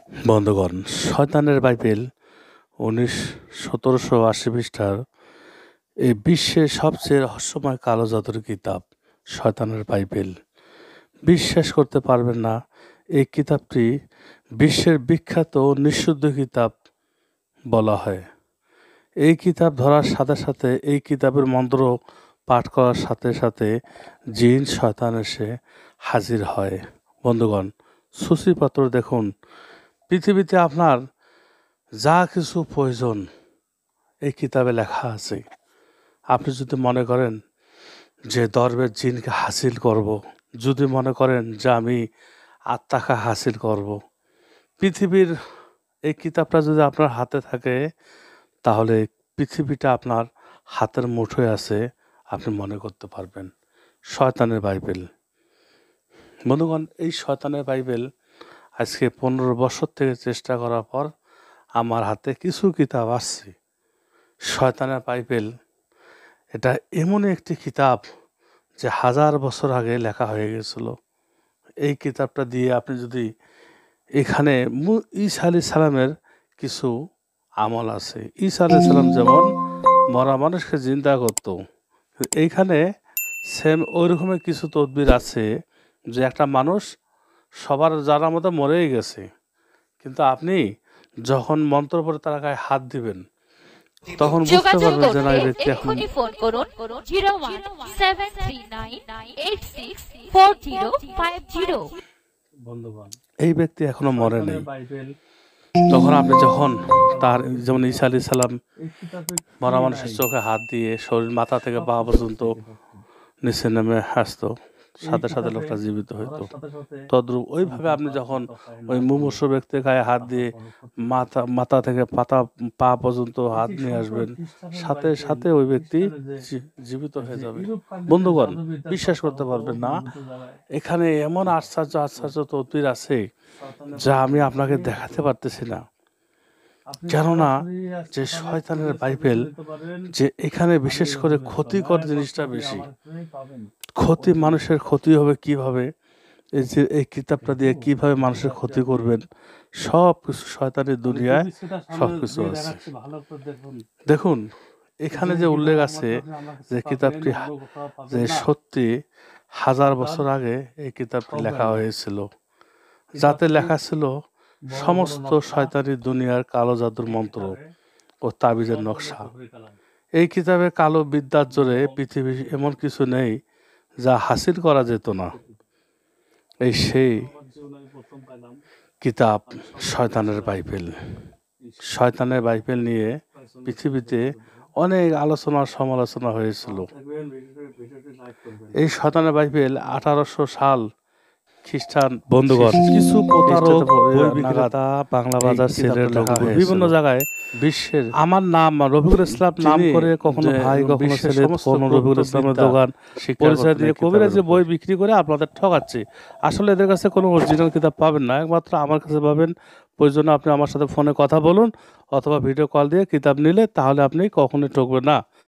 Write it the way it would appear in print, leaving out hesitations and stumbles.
বন্ধুগণ, শয়তানের বাইবেল ১৭৮০ পৃষ্ঠার এই বিশ্বের সবচেয়ে রহস্যময় কালো জাদুর কিতাব শয়তানের বাইবেল। বিশ্বাস করতে পারবেন না, এই কিতাবটি বিশ্বের বিখ্যাত নিষিদ্ধ কিতাব বলা হয়। এই কিতাব ধরার সাথে সাথে, এই কিতাবের মন্ত্র পাঠ করার সাথে সাথে জিন শয়তান এসে হাজির হয়। বন্ধুগণ, সূচিপত্র দেখুন। পৃথিবীতে আপনার যা কিছু প্রয়োজন এই কিতাবে লেখা আছে। আপনি যদি মনে করেন যে দরবেশ জিনকে হাসিল করব, যদি মনে করেন যে আমি আত্মাকে হাসিল করব, পৃথিবীর এই কিতাবটা যদি আপনার হাতে থাকে, তাহলে পৃথিবীটা আপনার হাতের মুঠোয় আছে, আপনি মনে করতে পারবেন। শয়তানের বাইবেল। বন্ধুগণ, এই শয়তানের বাইবেল আজকে 15 বছর থেকে চেষ্টা করার পর আমার হাতে কিছু কিতাব আসছে। শয়তানের বাইবেল এটা এমনই একটি কিতাব যে 1000 বছর আগে লেখা হয়ে গেছিল। এই কিতাবটা দিয়ে আপনি যদি এখানে ঈসা আলাইহিস সালামের কিছু আমল আছে। ঈসা আলাইহিস সালাম যেমন মরা মানুষকে জিন্দা করত, এইখানে সেম ওই রকমের কিছু তদবির আছে যে একটা মানুষ সবার জানার মতো মরেই গেছে, কিন্তু আপনি যখন মন্ত্র পড়ে তার গায়ে হাত দিবেন তখন বুঝতে পারবেন যে না, এই ব্যক্তি এখন। ফোন করুন 01739864050। বন্ধুগণ, এই ব্যক্তি এখনো মরে নেই। তখন আপনি যখন তার, যেমন ঈসা আলাইহিস সালাম মরা মানুষের চোখে হাত দিয়ে শরীর মাথা থেকে পা পর্যন্ত নিচে নেমে আসতো, সাথে সাথে লোকটা জীবিত হইতো। তদ্রূপ ওইভাবে আপনি যখন ওই মুমূর্ষু ব্যক্তির গায়ে হাত দিয়ে মাথা থেকে পা পর্যন্ত হাত নিয়ে আসবেন, সাথে সাথে ওই ব্যক্তি জীবিত হয়ে যাবে। বন্ধুগণ, বিশ্বাস করতে পারবেন না, এখানে এমন আশ্চর্য আশ্চর্য তদবির আছে যা আমি আপনাকে দেখাতে পারতেছি না। কেননা যে শয়তানের বাইবেল, যে এখানে বিশেষ করে ক্ষতিকর জিনিসটা বেশি। ক্ষতি, মানুষের ক্ষতি হবে কিভাবে, এই যে এই কিতাবটা দিয়ে কিভাবে মানুষের ক্ষতি করবেন, সব কিছু শয়তানের দুনিয়ায় সব কিছু আছে। দেখুন, এখানে যে উল্লেখ আছে যে কিতাবটি যে সত্যি 1000 বছর আগে এই কিতাবটি লেখা হয়েছিল, যাতে লেখা ছিল সমস্ত শয়তানি দুনিয়ার কালো জাদুর মন্ত্র ও তাবিজের নকশা। এই কিতাবে কালো বিদ্যার জোরে পৃথিবী এমন কিছু নেই যা হাসিল করা যেত না। এই সেই কিতাব শয়তানের বাইবেল। শয়তানের বাইবেল নিয়ে পৃথিবীতে অনেক আলোচনা সমালোচনা হয়েছিল। এই শয়তানের বাইবেল 1800 সাল খ্রিস্টান বন্ধুগণ কিছু প্রতারক বই বিক্রেতা বাংলা বাজার সেলের লেখা বিভিন্ন জায়গায় বিশ্বের আমার নাম রফিকুল ইসলাম নাম করে কখনো ভাই কখনো ছেলে কোনো রফিকুল ইসলামের দোকান পরিচয় দিয়ে কবিরাজি বই বিক্রি করে আপনাদের ঠকাচ্ছে। আসলে এদের কাছে কোনো অরিজিনাল কিতাব পাবেন না, একমাত্র আমার কাছে পাবেন। প্রয়োজনে আপনি আমার সাথে ফোনে কথা বলুন অথবা ভিডিও কল দিয়ে কিতাব নিলে, তাহলে আপনি কখনোই ঠকবেন না।